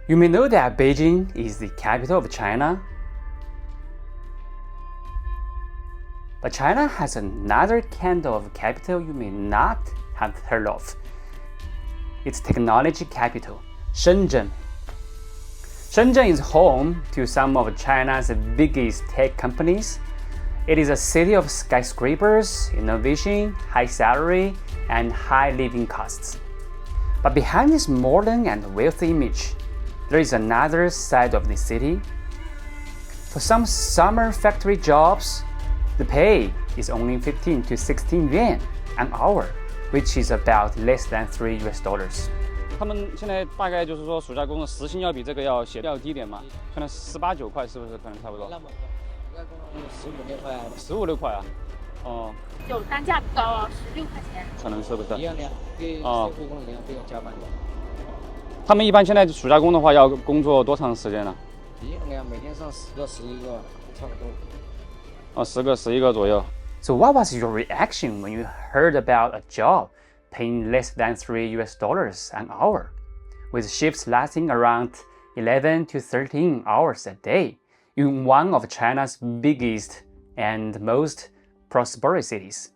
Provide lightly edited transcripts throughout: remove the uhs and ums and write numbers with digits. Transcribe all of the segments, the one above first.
You may know that Beijing is the capital of China. But China has another kind of capital you may not have heard of. It's technology capital, Shenzhen. Shenzhen is home to some of China's biggest tech companies. It is a city of skyscrapers, innovation, high salary, and high living costs. But behind this modern and wealthy image, there is another side of the city. For some summer factory jobs, the pay is only 15 to 16 yuan an hour, which is about less than $3. 他们现在大概就是说，暑假工的时薪要比这个要低点嘛，可能18、9块，是不是？可能差不多。那么高，15、6块，15、6块啊。哦。就单价不高啊，16块钱。可能是不是？一样的，跟社会工人一样都要加班的。他们一般现在暑假工的话，要工作多长时间呢？一样的呀，每天上10个、11个，差不多。10个、11个左右。So what was your reaction when you heard about a job paying less than $3 an hour, with shifts lasting around 11 to 13 hours a day in one of China's biggest and most prosperous cities?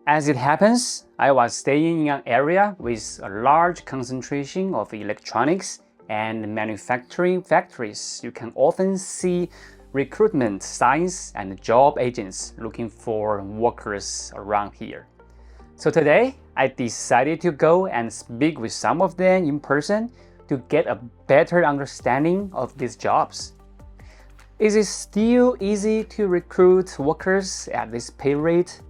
As it happens, I was staying in an area with a large concentration of electronics and manufacturing factories. You can often see recruitment signs and job agents looking for workers around here. So today, I decided to go and speak with some of them in person to get a better understanding of these jobs. Is it still easy to recruit workers at this pay rate?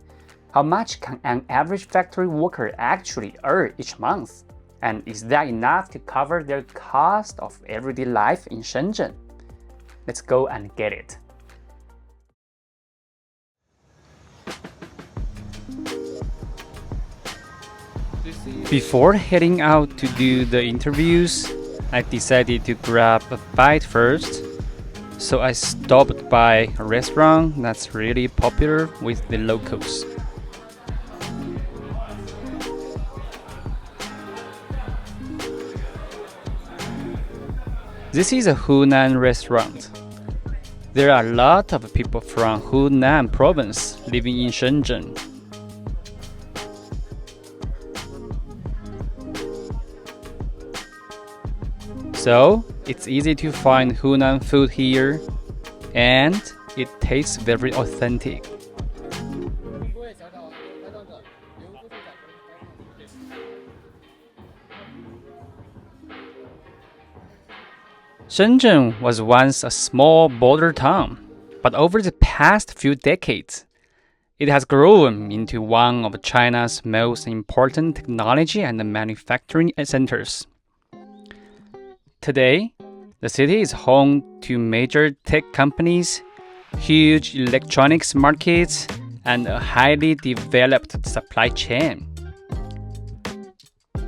How much can an average factory worker actually earn each month? And is that enough to cover their cost of everyday life in Shenzhen? Let's go and get it. Before heading out to do the interviews, I decided to grab a bite first. So I stopped by a restaurant that's really popular with the locals. This is a Hunan restaurant. There are a lot of people from Hunan province living in Shenzhen. So, it's easy to find Hunan food here, and it tastes very authentic. Shenzhen was once a small border town, but over the past few decades, it has grown into one of China's most important technology and manufacturing centers. Today, the city is home to major tech companies, huge electronics markets, and a highly developed supply chain.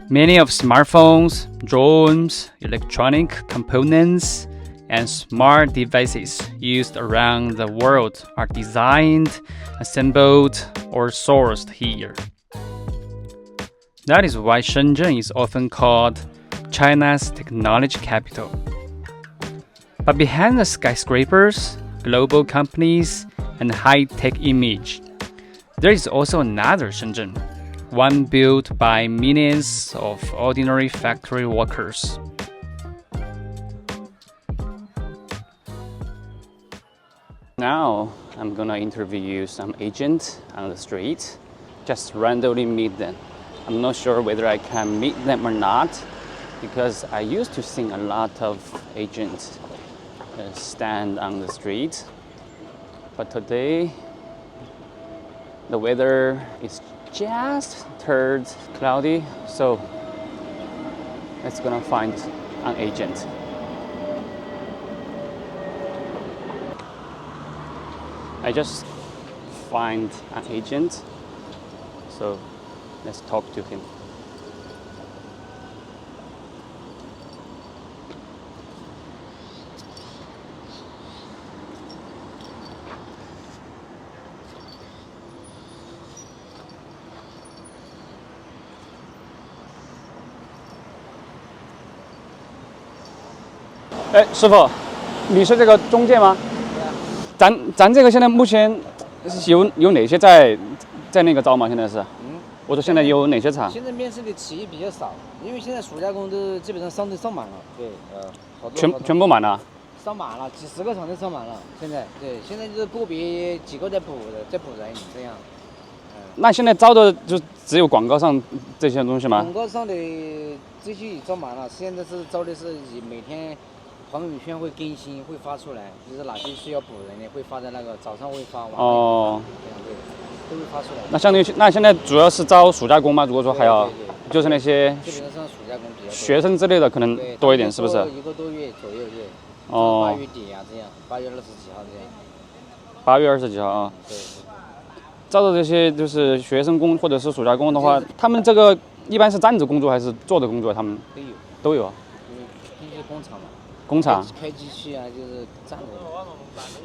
Many of smartphones, drones, electronic components, and smart devices used around the world are designed, assembled, or sourced here. That is why Shenzhen is often called China's technology capital. But behind the skyscrapers, global companies, and high-tech image, there is also another Shenzhen, one built by millions of ordinary factory workers. Now, I'm gonna interview some agents on the street, just randomly meet them. I'm not sure whether I can meet them or not, because I used to see a lot of agents stand on the street. But today, the weather is just turned cloudy, so let's gonna find an agent. I just find an agent, so let's talk to him. 哎，师傅，你是这个中介吗？咱这个现在目前有哪些在那个招吗？现在是？我说现在有哪些厂？现在面试的企业比较少，因为现在暑假工都基本上上满了。对，好多全部满了。上满了，几十个厂都上满了。现在现在就是个别几个在补人这样。那现在招的就只有广告上这些东西吗？广告上的这些也招满了，现在是招的是每天朋友圈会更新，会发出来，就是哪些需要补人的会发在那个早上会发，晚上会发，这样对，都会发出来。那相当于那现在主要是招暑假工吗？如果说还要就是那些基本上暑假工比较多，学生之类的可能多一点，是不是？一个多月左右对。哦。8月底啊，这样，8月20几号这样。8月20几号啊。对。招的这些就是学生工或者是暑假工的话，他们这个一般是站着工作还是坐着工作？他们都有。因为工厂嘛。工厂。开机器啊，就是站着。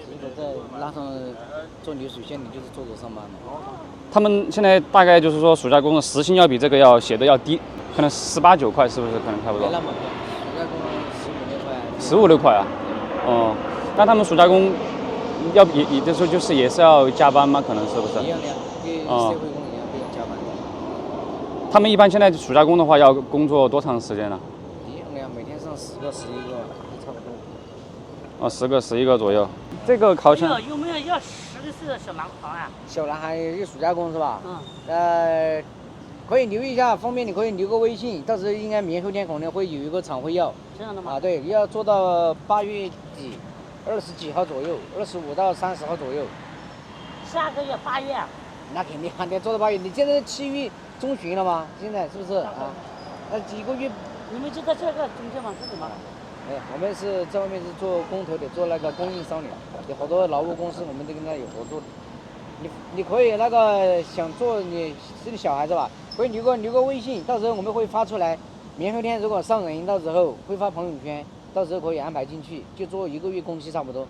如果在拉上做流水线，你就是坐着上班嘛。他们现在大概就是说暑假工的时薪要比这个要写的要低，可能18、9块，是不是？可能差不多。没那么高，暑假工15、6块。15、6块啊。哦。那他们暑假工要也就是也是要加班吗？可能是不是？一样的呀，跟社会工一样都要加班。他们一般现在暑假工的话要工作多长时间呢？一样的呀，每天上10个、11个，差不多。10个、11个左右。这个考生有没有要10个岁的小男孩啊？小男孩有暑假工是吧？可以留一下，方便你可以留个微信，到时候应该明后天可能会有一个厂会要。这样的吗？啊，对，要做到8月底，20几号左右，25到30号左右。下个月8月。那肯定还得做到8月，你现在7月中旬了吗？现在是不是啊？那几个月。你们就在这个中间吗？这里吗？我们是在外面是做工头的，做那个供应商的，有好多劳务公司，我们都跟他有合作的。你可以那个想做你是小孩子吧，可以留个微信，到时候我们会发出来。明后天如果上人，到时候会发朋友圈，到时候可以安排进去，就做1个月工期差不多，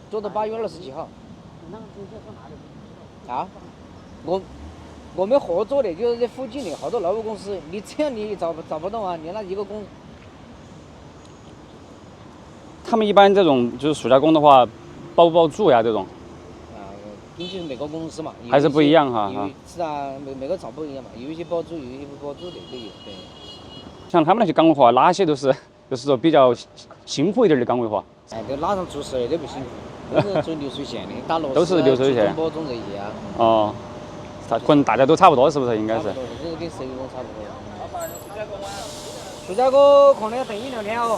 做到8月20几号。那个中介在哪里？啊，我们合作的就是这附近的好多劳务公司，你这样你找不到啊，你那一个工。他们一般这种就是暑假工的话，包不包住呀？这种？根据每个公司嘛，还是不一样哈。是啊，每个厂不一样嘛，有一些包住，有一些不包住的都有。对。像他们那些岗位话，哪些都是就是说比较辛苦一点的岗位话？都拉上做事都不辛苦，都是做流水线的，打螺丝、都是流水线。中包装这些啊。哦。可能大家都差不多，是不是？应该是。就是跟手工差不多。暑假工可能要等1、2天哦。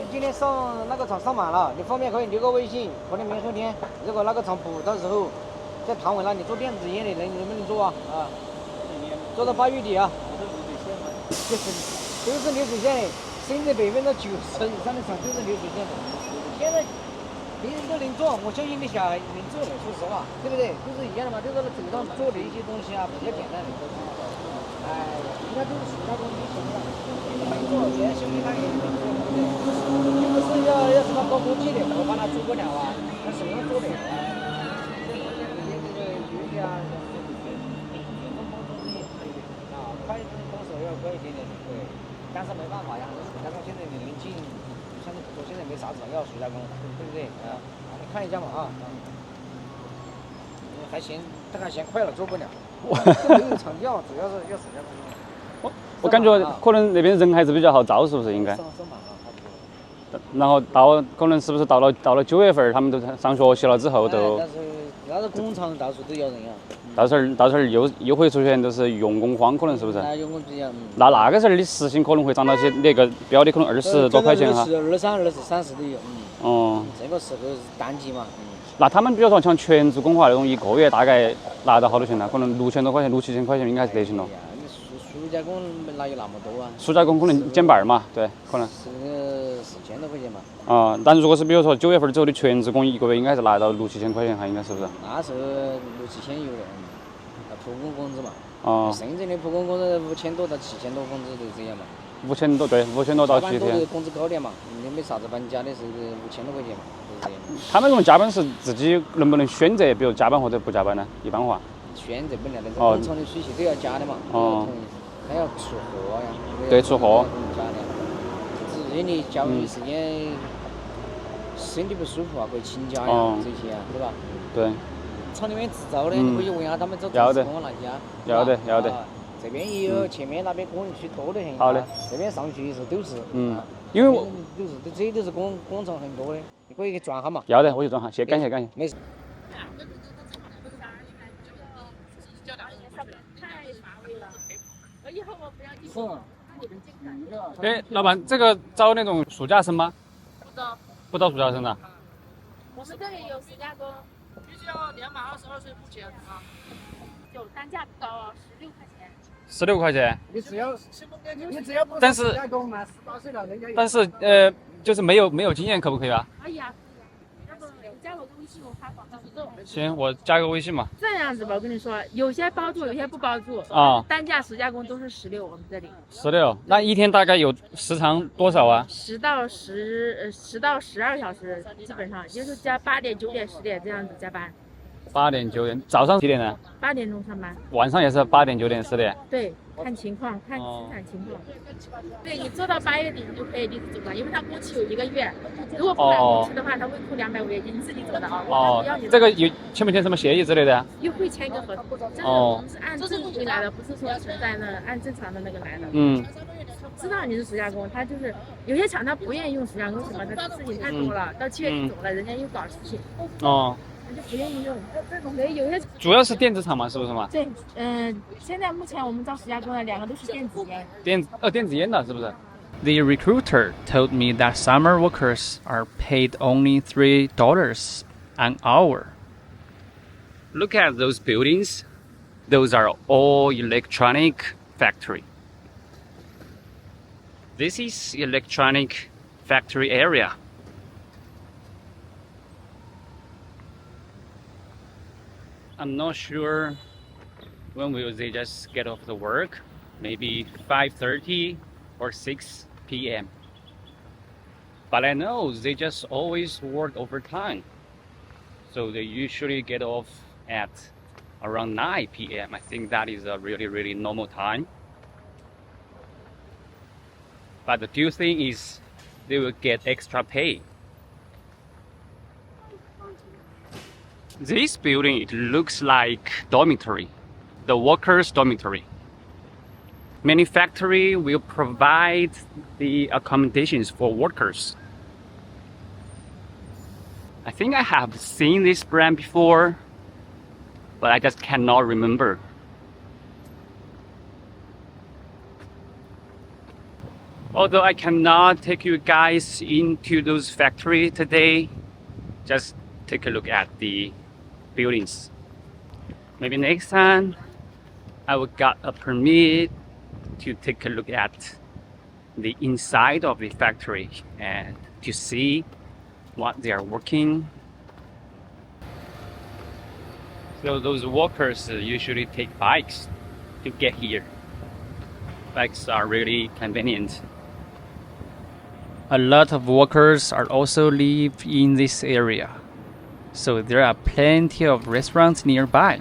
今天上那个厂上满了，你方便可以留个微信，可能明后天如果那个厂补，到时候再谈稳了，你做电子烟的能不能做啊？做到8月底啊。都是流水线的，深圳90%以上的厂都是流水线的。现在别人都能做，我相信你小孩能做的，说实话，对不对？都是一样的嘛，就是手上做的一些东西啊，比较简单的东西。应该都是暑假工就行了，没做，别人兄弟他也没做，对不对？不是要什么高科技的，我帮他做不了啊，他手上做的。快动手要快一点点，对。但是没办法呀，暑假工现在你临近，像我现在没啥厂要暑假工，对不对？你看一下嘛啊。还嫌快了，做不了。没有厂要，主要是要暑假工。我感觉可能那边人还是比较好招，是不是应该？上满了，差不多。然后可能是不是到了9月份，他们都上学习了之后都。但是那个工厂到处都要人呀。到时候又会出现就是用工荒，可能是不是？用工比较。那个时候的时薪可能会涨到些那个标的可能20多块钱哈。23、20、30都有。哦。这个时候是淡季嘛。那他们比如说像全职工话那种1个月大概拿到好多钱呢？可能6000多块钱、6、7千块钱应该是得行了。暑假工哪有那么多啊？暑假工可能减半嘛，对，可能。是4000多块钱嘛。啊，但如果是比如说9月份之后的全职工，1个月应该是拿到6、7千块钱哈，应该是不是？那时候6、7千有的，普工工资嘛。哦。深圳的普工工资5000多到7000多工资都这样嘛。 5000多，对，5000多到7000。加班多的工资高点嘛，你没啥子搬家的时候5000多块钱嘛，就是这样。他们这种加班是自己能不能选择，比如加班或者不加班呢？一般话。选择不了的，工厂的水气都要加的嘛。哦。还要出货呀。对，出货。加的，自己因为你交易时间身体不舒服啊，或者请假呀这些啊，对吧？对。厂里面制造的，你可以问下他们找制式工那些啊。要得。这边也有，前面那边工人区多得很。好的。这边上去是都是。因为我这些都是工程很多的，你可以转下嘛。要得，我去转下，感谢。没事。哎，老板，这个招那种暑假生吗？不招暑假生的。我们这里有暑假工，必须要年满22岁不前啊。就单价不高啊，16块钱。16块钱。你只要不是暑假工满18岁了，人家。但是就是没有经验可不可以啊？可以啊，要不你加我微信，我发广告。行，我加个微信嘛。这样子吧，我跟你说，有些包住，有些不包住啊。单价暑假工都是16，我们这里。16，那一天大概有时长多少啊？10到12小时，基本上就是加8点、9点、10点这样子加班。8点、9点，早上几点呢？8点钟上班。晚上也是8点、9点、10点。对，看情况，看生产情况。对你做到8月底，你就可以离职走了，因为他工期有1个月。如果不满工期的话，他会扣250斤，你自己走的啊。这个有签不签什么协议之类的？又会签一个合同。这个我们是按正规来的，不是说存在的按正常的那个来的。知道你是暑假工，他就是有些厂他不愿意用暑假工什么，他事情太多了，到7月底走了，人家又搞事情。就不愿意用，所以有些主要是电子厂嘛，是不是嘛？对，现在目前我们招暑假工的2个都是电子烟。电子烟的是不是？ The recruiter told me that summer workers are paid only $3 an hour. Look at those buildings. Those are all electronic factory. This is electronic factory area. I'm not sure when will they just get off the work. Maybe 5:30 or 6 p.m. But I know they just always work overtime. So they usually get off at around 9 p.m. I think that is a really normal time. But the good thing is they will get extra pay. This building, it looks like dormitory, the workers' dormitory. Many factories will provide the accommodations for workers. I think I have seen this brand before, but I just cannot remember. Although I cannot take you guys into those factories today, just take a look at the buildings. Maybe next time I will get a permit to take a look at the inside of the factory and to see what they are working. So those workers usually take bikes to get here. Bikes are really convenient. A lot of workers are also live in this area. So there are plenty of restaurants nearby.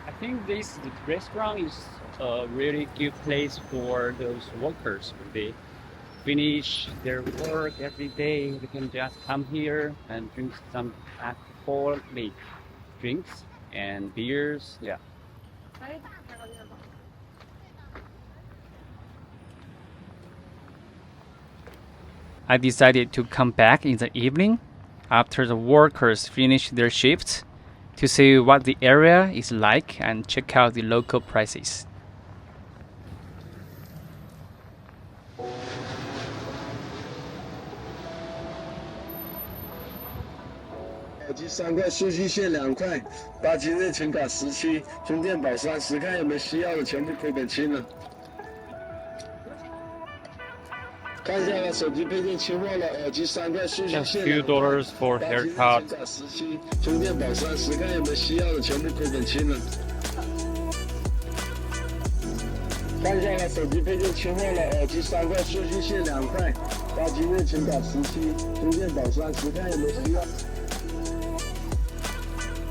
I think this restaurant is a really good place for those workers. When they finish their work every day, they can just come here and drink some alcoholic drinks and beers. Yeah. I decided to come back in the evening after the workers finish their shifts to see what the area is like and check out the local prices.3块，数据线2块，8今日请卡17，充电宝30，看有没有需要的，全部亏本清了。看一下吧，手机配件清货了，耳机3块，数据线2块$2 for haircut. 17，充电宝30，看有没有需要的，全部亏本清了。看一下吧，手机配件清货了，耳机3块，数据线2块，8今日请卡17，充电宝30，看有没有需要。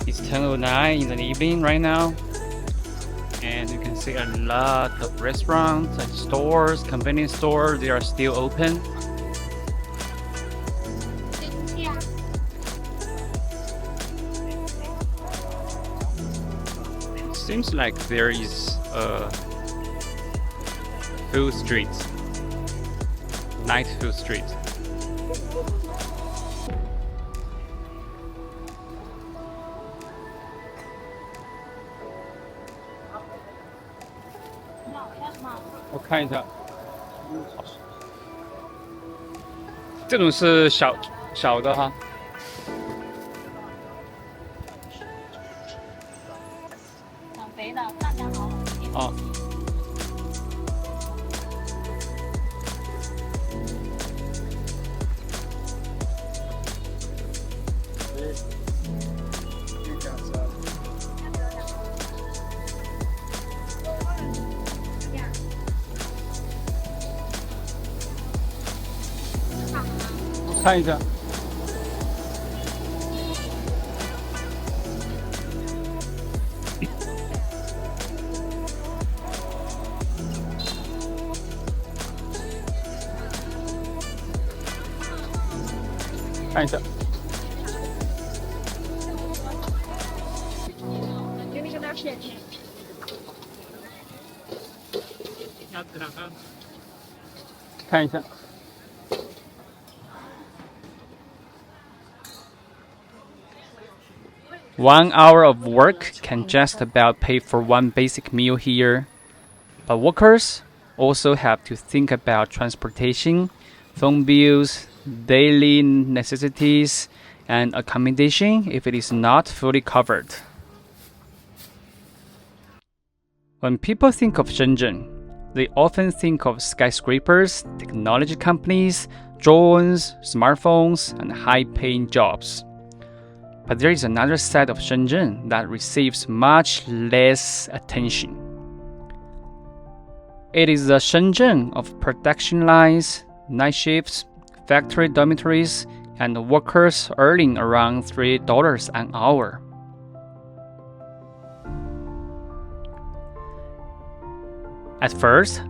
It's 10:09 in the evening right now. And you can see a lot of restaurants and stores, convenience stores, they are still open. Seems like there is a food street, night food street.我看一下，这种是小的哈。减肥的，大家好。哦。看一下。看一下。看一下。1 hour of work can just about pay for one basic meal here. But workers also have to think about transportation, phone bills, daily necessities, and accommodation if it is not fully covered. When people think of Shenzhen, they often think of skyscrapers, technology companies, drones, smartphones, and high-paying jobs. But there is another side of Shenzhen that receives much less attention. It is the Shenzhen of production lines, night shifts, factory dormitories, and workers earning around $3 an hour. At first,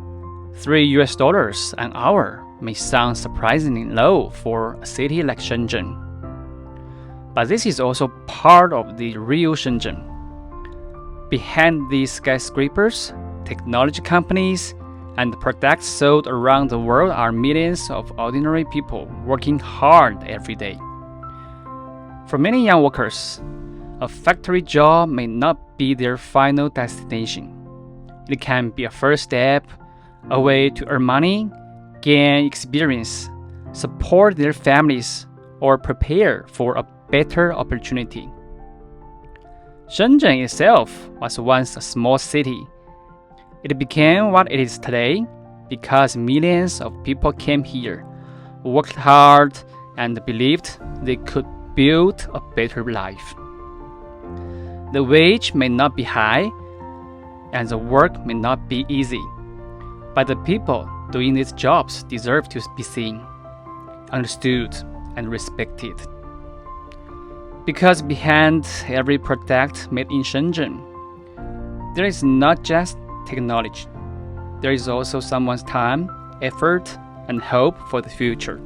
$3 an hour may sound surprisingly low for a city like Shenzhen. But this is also part of the real Shenzhen. Behind these skyscrapers, technology companies, and products sold around the world are millions of ordinary people working hard every day. For many young workers, a factory job may not be their final destination. It can be a first step, a way to earn money, gain experience, support their families, or prepare for a better opportunity. Shenzhen itself was once a small city. It became what it is today because millions of people came here, worked hard, and believed they could build a better life. The wage may not be high, and the work may not be easy, but the people doing these jobs deserve to be seen, understood, and respected. Because behind every product made in Shenzhen, there is not just technology. There is also someone's time, effort, and hope for the future.